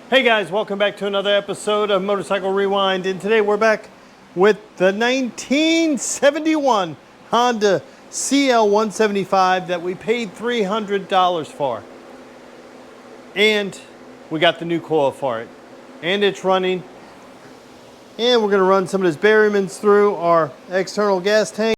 Hey guys, welcome back to another episode of Motorcycle Rewind, and today we're back with the 1971 Honda CL175 that we paid $300 for. And we got the new coil for it. And it's running. And we're going to run some of this Berryman's through our external gas tank.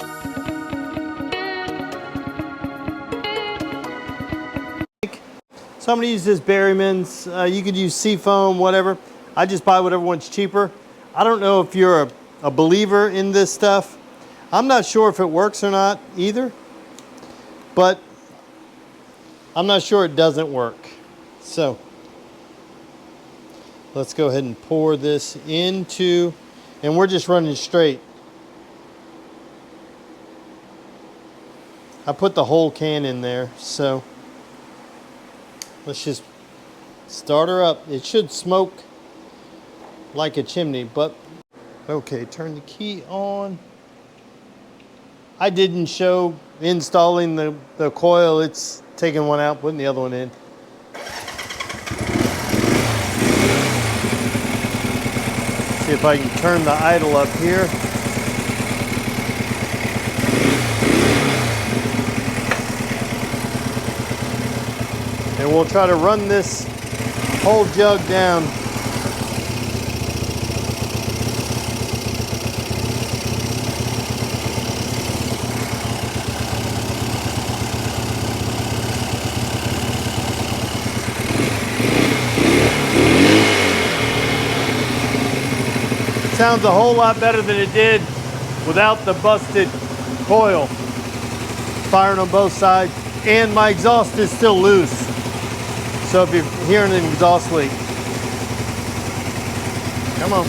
So I'm going to use this Berryman's. You could use Seafoam, whatever. I just buy whatever one's cheaper. I don't know if you're a believer in this stuff. I'm not sure if it works or not either. But I'm not sure it doesn't work. So let's go ahead and pour this into, and we're just running straight. I put the whole can in there, so let's just start her up. It should smoke like a chimney, but okay, turn the key on. I didn't show installing the coil. It's taking one out, putting the other one in. See if I can turn the idle up here. And we'll try to run this whole jug down. Sounds a whole lot better than it did without the busted coil. Firing on both sides, and my exhaust is still loose. So if you're hearing an exhaust leak, come on.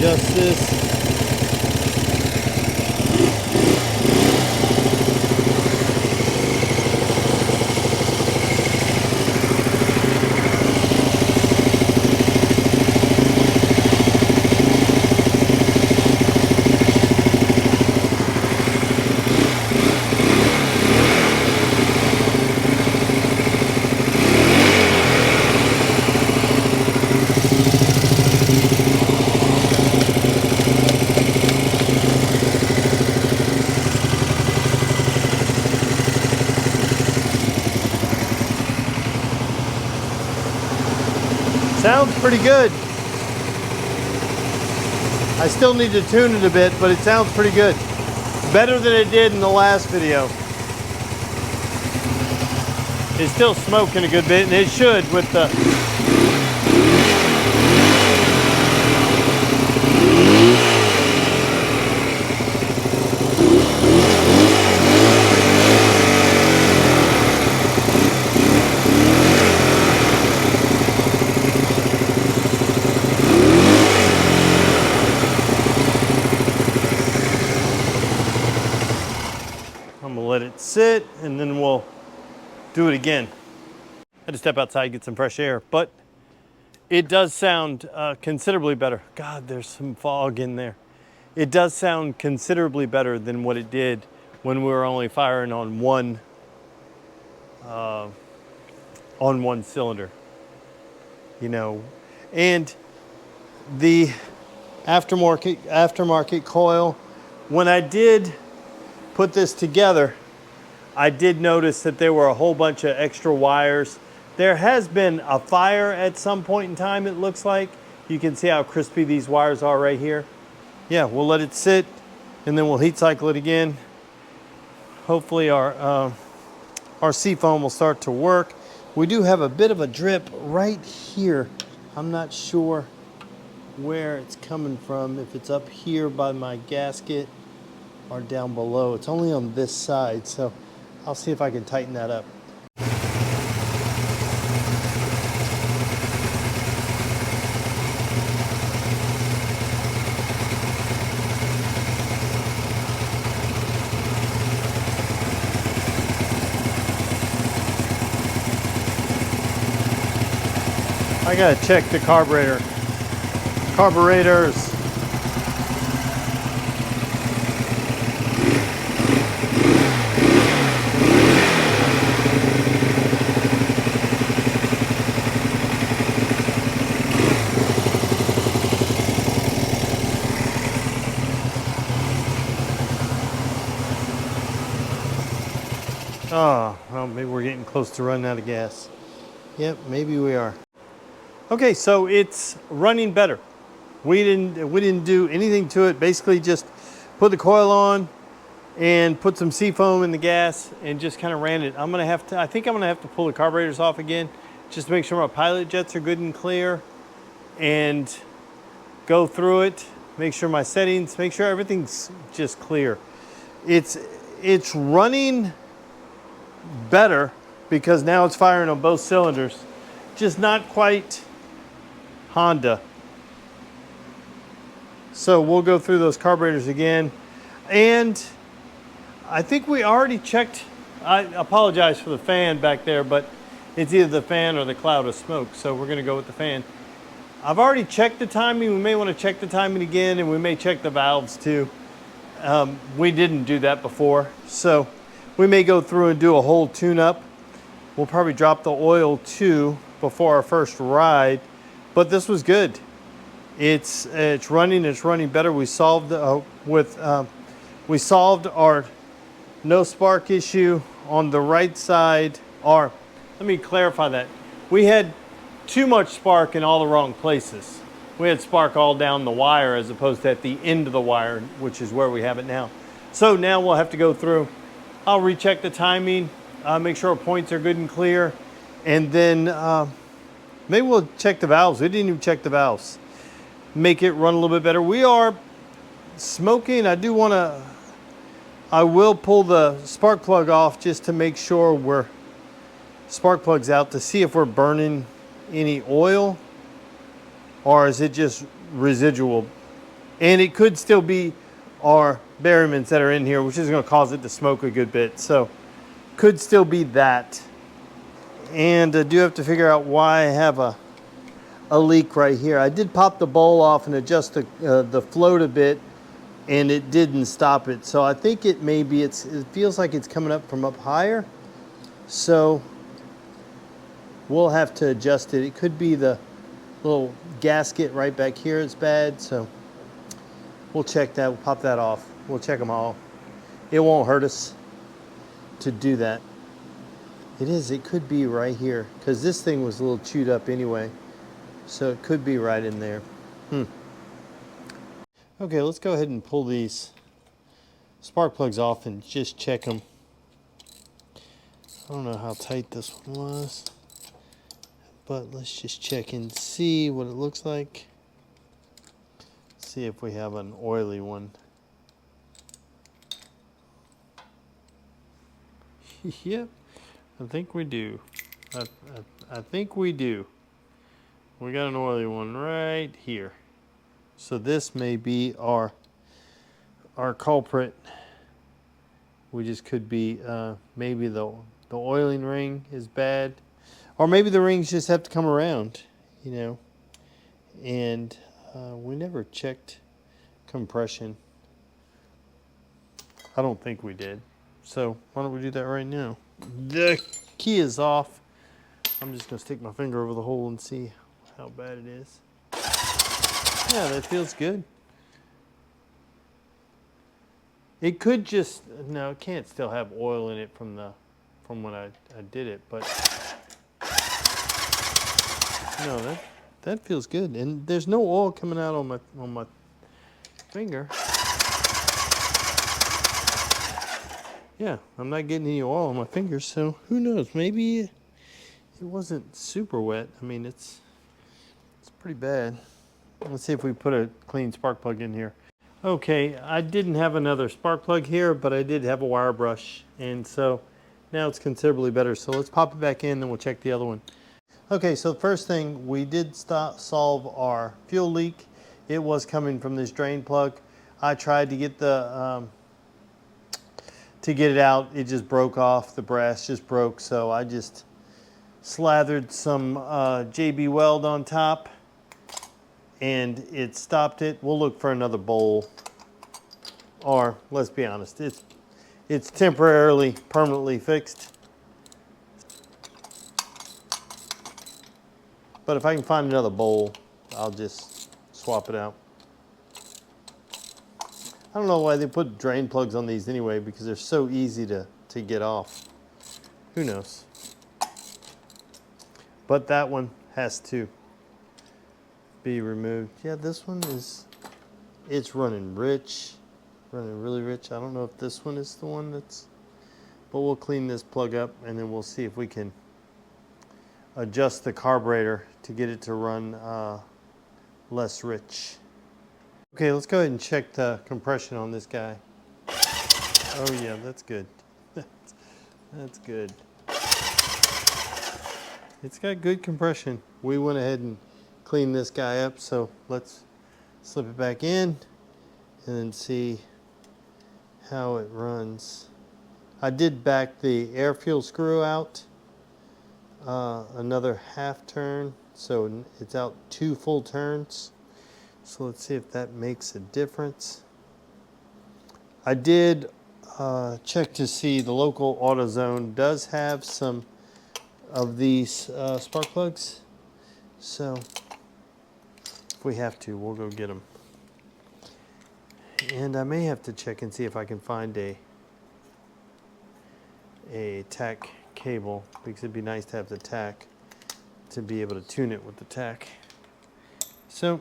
Adjust this. Sounds pretty good. I still need to tune it a bit, but it sounds pretty good. Better than it did in the last video. It's still smoking a good bit, and it should with the... I'm gonna let it sit, and then we'll do it again. I had to step outside, get some fresh air, but it does sound considerably better. God, there's some fog in there. It does sound considerably better than what it did when we were only firing on one cylinder. You know, and the aftermarket coil, when I did put this together, I did notice that there were a whole bunch of extra wires. There has been a fire at some point in time, it looks like. You can see how crispy these wires are right here. Yeah, we'll let it sit, and then we'll heat cycle it again. Hopefully our Seafoam will start to work. We do have a bit of a drip right here. I'm not sure where it's coming from, if it's up here by my gasket or down below. It's only on this side, so I'll see if I can tighten that up. I gotta check the carburetors. Oh, well, maybe we're getting close to running out of gas. Yep, maybe we are. Okay, so it's running better. We didn't do anything to it. Basically, just put the coil on and put some seafoam in the gas and just kind of ran it. I think I'm gonna have to pull the carburetors off again, just to make sure my pilot jets are good and clear, and go through it, make sure my settings, make sure everything's just clear. It's running better because now it's firing on both cylinders, just not quite Honda. So we'll go through those carburetors again. And I think we already checked, I apologize for the fan back there, but it's either the fan or the cloud of smoke, so we're gonna go with the fan. I've already checked the timing. We may want to check the timing again, and we may check the valves too. We didn't do that before, so we may go through and do a whole tune-up. We'll probably drop the oil too before our first ride, but this was good. It's running better. We solved our no spark issue on the right side. Or let me clarify that. We had too much spark in all the wrong places. We had spark all down the wire as opposed to at the end of the wire, which is where we have it now. So now we'll have to go through. I'll recheck the timing, make sure our points are good and clear, and then maybe we'll check the valves. We didn't even check the valves. Make it run a little bit better. We are smoking. I will pull the spark plug off just to make sure we're spark plugs out to see if we're burning any oil, or is it just residual? And it could still be our Berrymans that are in here, which is going to cause it to smoke a good bit. So could still be that. And I do have to figure out why I have a leak right here. I did pop the bowl off and adjust the float a bit, and it didn't stop it. So I think it feels like it's coming up from up higher. So we'll have to adjust it. It could be the little gasket right back here is bad, so we'll check that. We'll pop that off. We'll check them all. It won't hurt us to do that. It could be right here, because this thing was a little chewed up anyway, so it could be right in there. Okay, let's go ahead and pull these spark plugs off and just check them. I don't know how tight this one was, but let's just check and see what it looks like. See if we have an oily one. Yep, I think we do. I think we do. We got an oily one right here. So this may be our culprit. We just could be, maybe the oiling ring is bad. Or maybe the rings just have to come around, you know. And we never checked compression. I don't think we did. So why don't we do that right now? The key is off. I'm just gonna stick my finger over the hole and see how bad it is. Yeah, that feels good. It could just, no, it can't still have oil in it from when I did it, but no, that feels good. And there's no oil coming out on my finger. Yeah, I'm not getting any oil on my fingers, so who knows? Maybe it wasn't super wet. I mean, it's pretty bad. Let's see if we put a clean spark plug in here. Okay, I didn't have another spark plug here, but I did have a wire brush, and so now it's considerably better. So let's pop it back in, and we'll check the other one. Okay, so the first thing, we did solve our fuel leak. It was coming from this drain plug. I tried to get it out. It just broke off. The brass just broke, so I just slathered some JB Weld on top, and it stopped it. We'll look for another bowl, or let's be honest, it's temporarily, permanently fixed. But if I can find another bowl, I'll just swap it out. I don't know why they put drain plugs on these anyway, because they're so easy to get off. Who knows? But that one has to be removed. Yeah, this one it's running rich, running really rich. I don't know if this one is the one but we'll clean this plug up and then we'll see if we can adjust the carburetor to get it to run less rich. Okay, let's go ahead and check the compression on this guy. Oh yeah, that's good. That's good. It's got good compression. We went ahead and cleaned this guy up, so let's slip it back in and then see how it runs. I did back the air fuel screw out another half turn, so it's out 2 full turns. So let's see if that makes a difference. I did check to see the local AutoZone does have some of these spark plugs. So if we have to, we'll go get them. And I may have to check and see if I can find a tack cable, because it'd be nice to have the tack to be able to tune it with the tack. So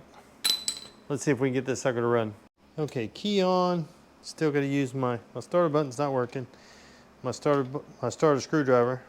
let's see if we can get this sucker to run. Okay, key on. Still got to use my starter button's not working. My starter screwdriver.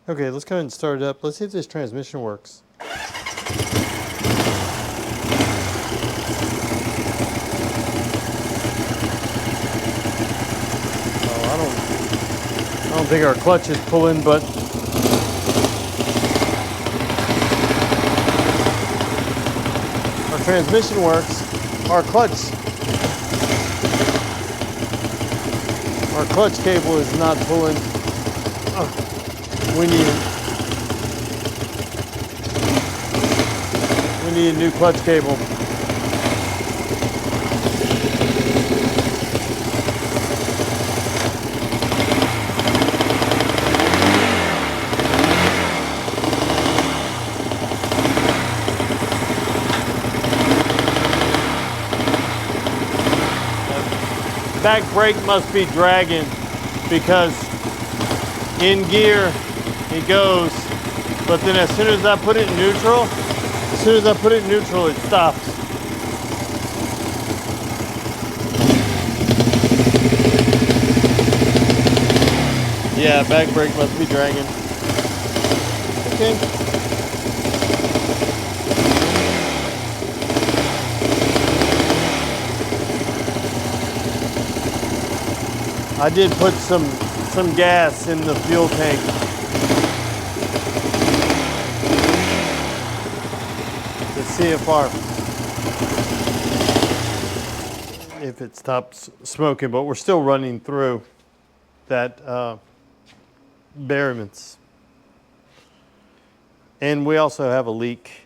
Okay, let's go ahead and start it up. Let's see if this transmission works. Oh, I don't think our clutch is pulling, but our transmission works. Our clutch cable is not pulling. Oh. We need a new clutch cable. Back brake must be dragging, because in gear it goes, but then as soon as I put it in neutral, it stops. Yeah, back brake must be dragging. Okay. I did put some gas in the fuel tank. See if it stops smoking, but we're still running through that bearings. And we also have a leak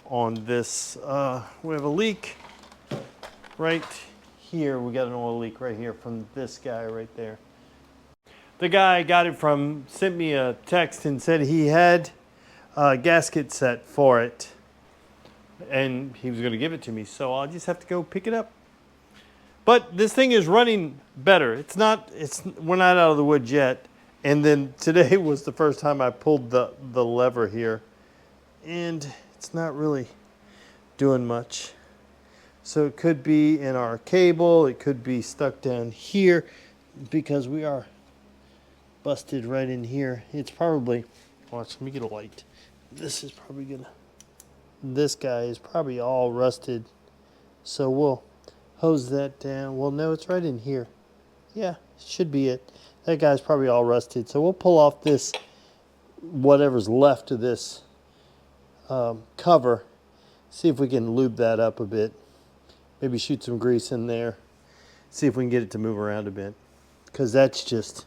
on this. We have a leak right here. We got an oil leak right here from this guy right there. The guy I got it from sent me a text and said he had a gasket set for it, and he was going to give it to me, so I'll just have to go pick it up. But this thing is running better. We're not out of the woods yet. And then today was the first time I pulled the lever here. And it's not really doing much. So it could be in our cable. It could be stuck down here because we are busted right in here. It's probably, watch, let me get a light. This guy is probably all rusted. So we'll hose that down. Well, no, it's right in here. Yeah, should be it. That guy's probably all rusted. So we'll pull off this, whatever's left of this cover. See if we can lube that up a bit. Maybe shoot some grease in there. See if we can get it to move around a bit. Because that's just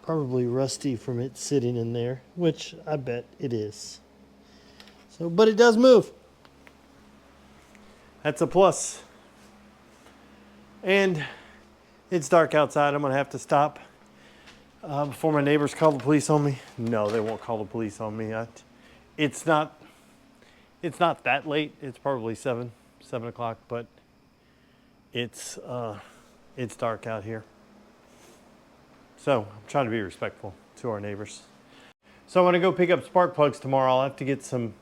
probably rusty from it sitting in there, which I bet it is. So, but it does move. That's a plus. And it's dark outside. I'm going to have to stop before my neighbors call the police on me. No, they won't call the police on me. It's not that late. It's probably 7 o'clock, but it's dark out here. So I'm trying to be respectful to our neighbors. So I'm going to go pick up spark plugs tomorrow. I'll have to get some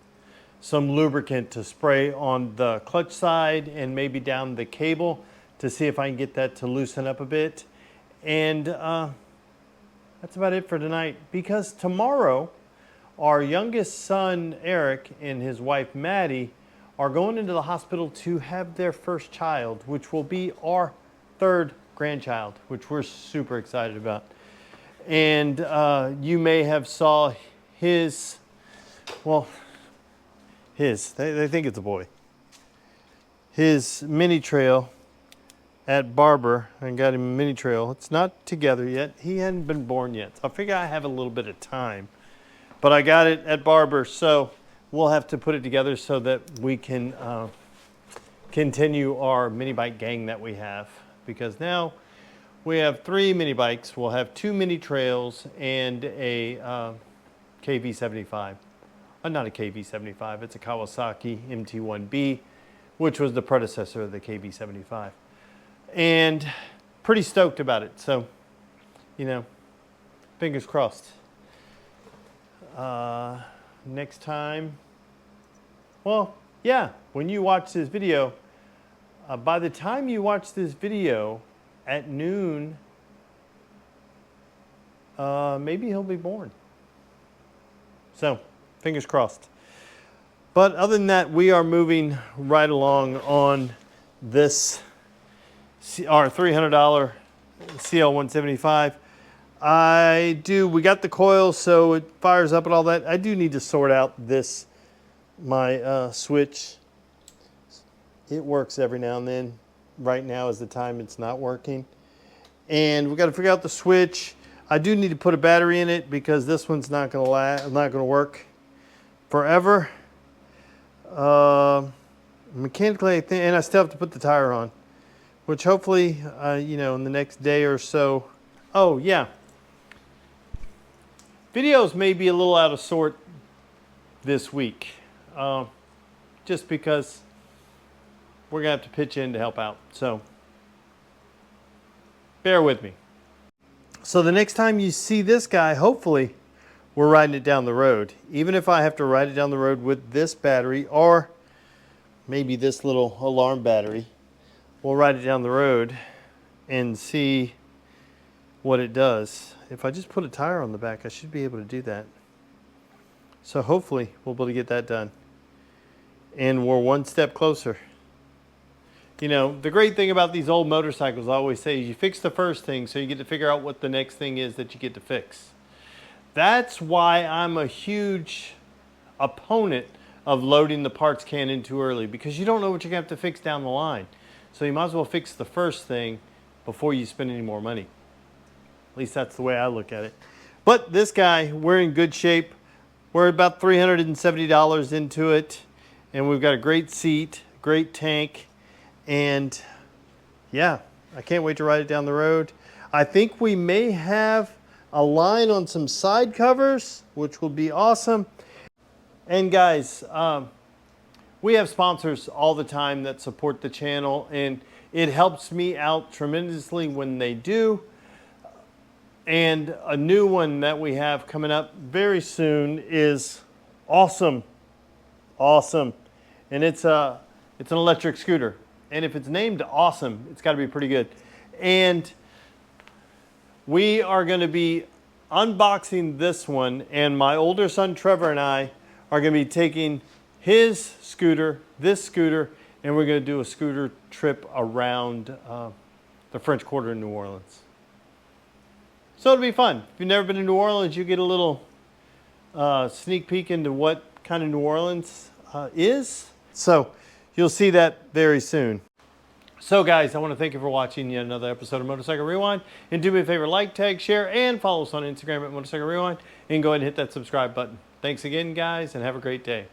lubricant to spray on the clutch side and maybe down the cable to see if I can get that to loosen up a bit. And that's about it for tonight, because tomorrow our youngest son Eric and his wife Maddie are going into the hospital to have their first child, which will be our third grandchild, which we're super excited about. And you may have saw his, they think it's a boy, his mini trail at Barber. I got him a mini trail. It's not together yet. He hadn't been born yet. So I figure I have a little bit of time, but I got it at Barber. So we'll have to put it together so that we can continue our mini bike gang that we have, because now we have 3 mini bikes. We'll have 2 mini trails and a KV75. Not a KV75, it's a Kawasaki MT1B, which was the predecessor of the KV75. And pretty stoked about it. So, you know, fingers crossed. Next time, well, yeah, when you watch this video, by the time you watch this video at noon, maybe he'll be born. So, fingers crossed. But other than that, we are moving right along on this, our $300 CL175. We got the coil so it fires up and all that. I do need to sort out this, my switch. It works every now and then. Right now is the time it's not working. And we got to figure out the switch. I do need to put a battery in it because this one's not going to work forever. Mechanically, I think, and I still have to put the tire on, which hopefully, you know, in the next day or so. Oh yeah, videos may be a little out of sort this week, just because we're gonna have to pitch in to help out. So bear with me. So the next time you see this guy, hopefully we're riding it down the road. Even if I have to ride it down the road with this battery or maybe this little alarm battery, we'll ride it down the road and see what it does. If I just put a tire on the back, I should be able to do that. So hopefully we'll be able to get that done. And we're one step closer. You know, the great thing about these old motorcycles, I always say, is you fix the first thing so you get to figure out what the next thing is that you get to fix. That's why I'm a huge opponent of loading the parts can in too early, because you don't know what you're going to have to fix down the line. So you might as well fix the first thing before you spend any more money. At least that's the way I look at it. But this guy, we're in good shape. We're about $370 into it. And we've got a great seat, great tank. And yeah, I can't wait to ride it down the road. I think we may have a line on some side covers, which will be awesome. And guys, we have sponsors all the time that support the channel. And It helps me out tremendously when they do. And a new one that we have coming up very soon is awesome. Awesome. And it's an electric scooter. And if it's named Awesome, it's got to be pretty good. And we are going to be unboxing this one, and my older son Trevor and I are going to be taking his scooter, this scooter, and we're going to do a scooter trip around the French Quarter in New Orleans. So it'll be fun. If you've never been to New Orleans, you get a little sneak peek into what kind of New Orleans is. So you'll see that very soon. So guys, I want to thank you for watching yet another episode of Motorcycle Rewind. And do me a favor, like, tag, share, and follow us on Instagram at Motorcycle Rewind. And go ahead and hit that subscribe button. Thanks again, guys, and have a great day.